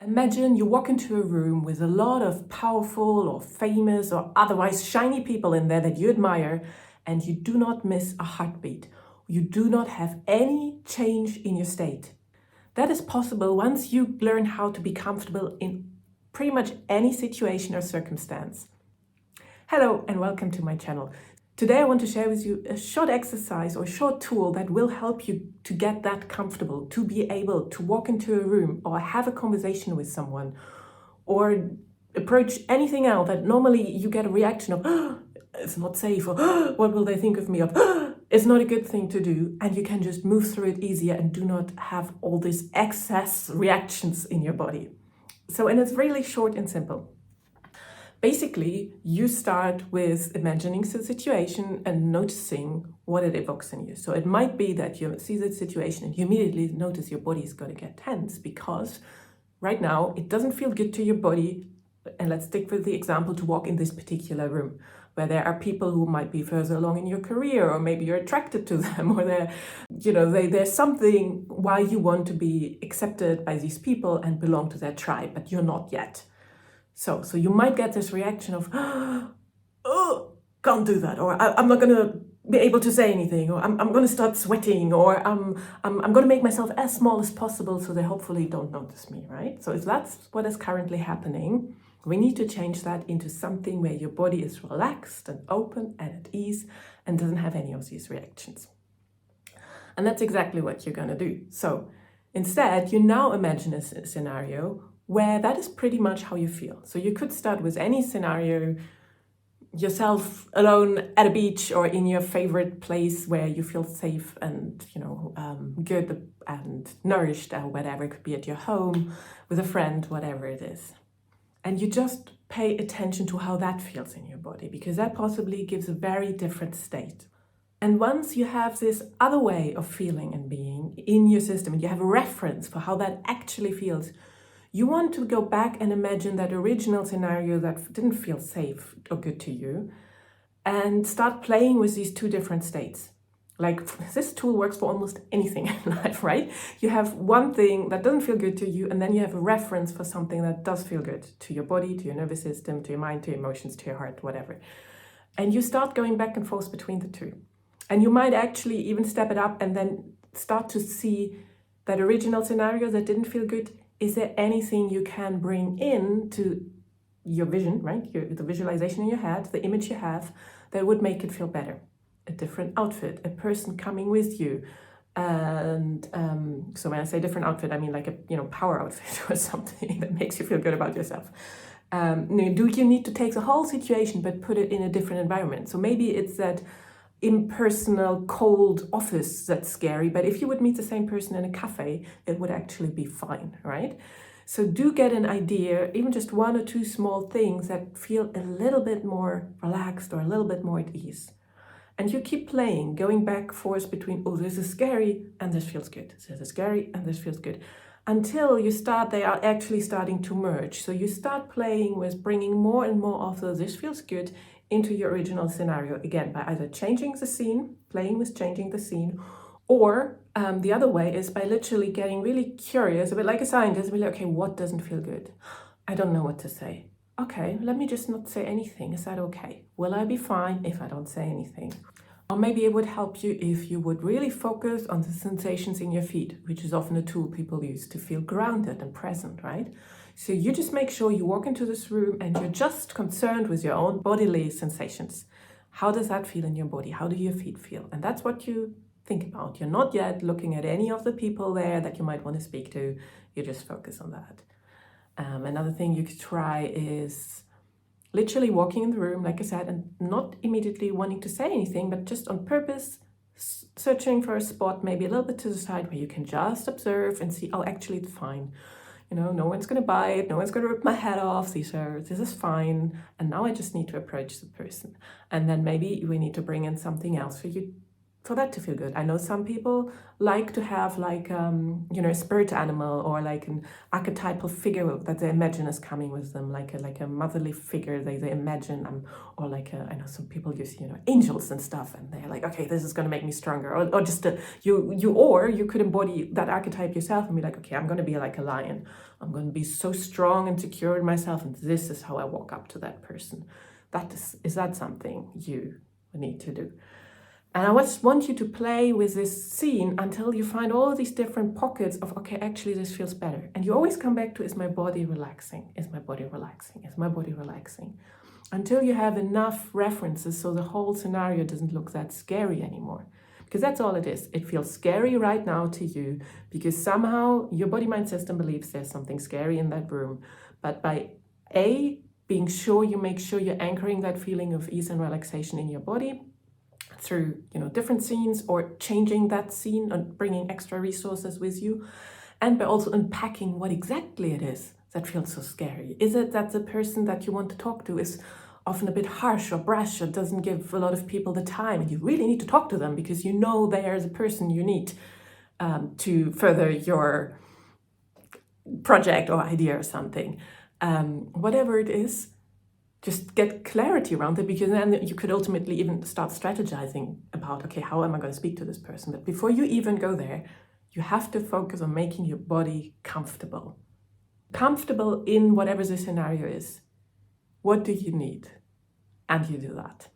Imagine you walk into a room with a lot of powerful or famous or otherwise shiny people in there that you admire, and you do not miss a heartbeat. You do not have any change in your state. That is possible once you learn how to be comfortable in pretty much any situation or circumstance. Hello and welcome to my channel. Today I want to share with you a short exercise or short tool that will help you to get that comfortable, to be able to walk into a room or have a conversation with someone or approach anything else that normally you get a reaction of, "Oh, it's not safe," or "Oh, what will they think of me," of "Oh, it's not a good thing to do," and you can just move through it easier and do not have all these excess reactions in your body. And it's really short and simple. Basically, you start with imagining the situation and noticing what it evokes in you. So it might be that you see the situation and you immediately notice your body is going to get tense because right now it doesn't feel good to your body. And let's stick with the example to walk in this particular room where there are people who might be further along in your career, or maybe you're attracted to them, or there's something why you want to be accepted by these people and belong to their tribe, but you're not yet. So you might get this reaction of, "Oh, can't do that," or I'm not going to be able to say anything, or I'm going to start sweating, or I'm going to make myself as small as possible so they hopefully don't notice me, right? So if that's what is currently happening, we need to change that into something where your body is relaxed and open and at ease and doesn't have any of these reactions. And that's exactly what you're going to do. So instead, you now imagine a scenario where that is pretty much how you feel. So you could start with any scenario, yourself alone at a beach or in your favorite place where you feel safe and good and nourished, or whatever. It could be at your home, with a friend, whatever it is. And you just pay attention to how that feels in your body, because that possibly gives a very different state. And once you have this other way of feeling and being in your system, and you have a reference for how that actually feels, you want to go back and imagine that original scenario that didn't feel safe or good to you and start playing with these two different states. Like, this tool works for almost anything in life, right? You have one thing that doesn't feel good to you, and then you have a reference for something that does feel good to your body, to your nervous system, to your mind, to your emotions, to your heart, whatever. And you start going back and forth between the two. And you might actually even step it up and then start to see that original scenario that didn't feel good. Is there anything you can bring in to your vision, right? The visualization in your head, the image you have, that would make it feel better? A different outfit, a person coming with you. And so when I say different outfit, I mean like a power outfit or something that makes you feel good about yourself. Do you need to take the whole situation but put it in a different environment? So maybe it's that impersonal, cold office that's scary, but if you would meet the same person in a cafe, it would actually be fine, right? So do get an idea, even just one or two small things that feel a little bit more relaxed or a little bit more at ease. And you keep playing, going back and forth between, oh, this is scary and this feels good. This is scary and this feels good. Until they are actually starting to merge. So you start playing with bringing more and more of the this feels good into your original scenario, again, by either changing the scene, playing with changing the scene, or the other way is by literally getting really curious, a bit like a scientist, be like, okay, what doesn't feel good? I don't know what to say. Okay, let me just not say anything. Is that okay? Will I be fine if I don't say anything? Or maybe it would help you if you would really focus on the sensations in your feet, which is often a tool people use to feel grounded and present, right? So you just make sure you walk into this room and you're just concerned with your own bodily sensations. How does that feel in your body? How do your feet feel? And that's what you think about. You're not yet looking at any of the people there that you might want to speak to. You just focus on that. Another thing you could try is literally walking in the room, like I said, and not immediately wanting to say anything, but just on purpose, searching for a spot, maybe a little bit to the side where you can just observe and see, oh, actually it's fine. No one's going to bite, no one's going to rip my head off, this is fine. And now I just need to approach the person. And then maybe we need to bring in something else for for that to feel good. I know some people like to have like, a spirit animal or like an archetypal figure that they imagine is coming with them, like a motherly figure they imagine, or like I know some people use, angels and stuff, and they're like, okay, this is going to make me stronger, or just you could embody that archetype yourself and be like, okay, I'm going to be like a lion. I'm going to be so strong and secure in myself, and this is how I walk up to that person. Is that something you need to do? And I just want you to play with this scene until you find all these different pockets of, okay, actually this feels better. And you always come back to, is my body relaxing? Is my body relaxing? Is my body relaxing? Until you have enough references so the whole scenario doesn't look that scary anymore. Because that's all it is. It feels scary right now to you because somehow your body mind system believes there's something scary in that room. But by being sure, you make sure you're anchoring that feeling of ease and relaxation in your body through different scenes, or changing that scene and bringing extra resources with you, and by also unpacking what exactly it is that feels so scary. Is it that the person that you want to talk to is often a bit harsh or brash or doesn't give a lot of people the time, and you really need to talk to them because they are the person you need to further your project or idea or something? Whatever it is, just get clarity around it, because then you could ultimately even start strategizing about, okay, how am I going to speak to this person? But before you even go there, you have to focus on making your body comfortable. Comfortable in whatever the scenario is. What do you need? And you do that.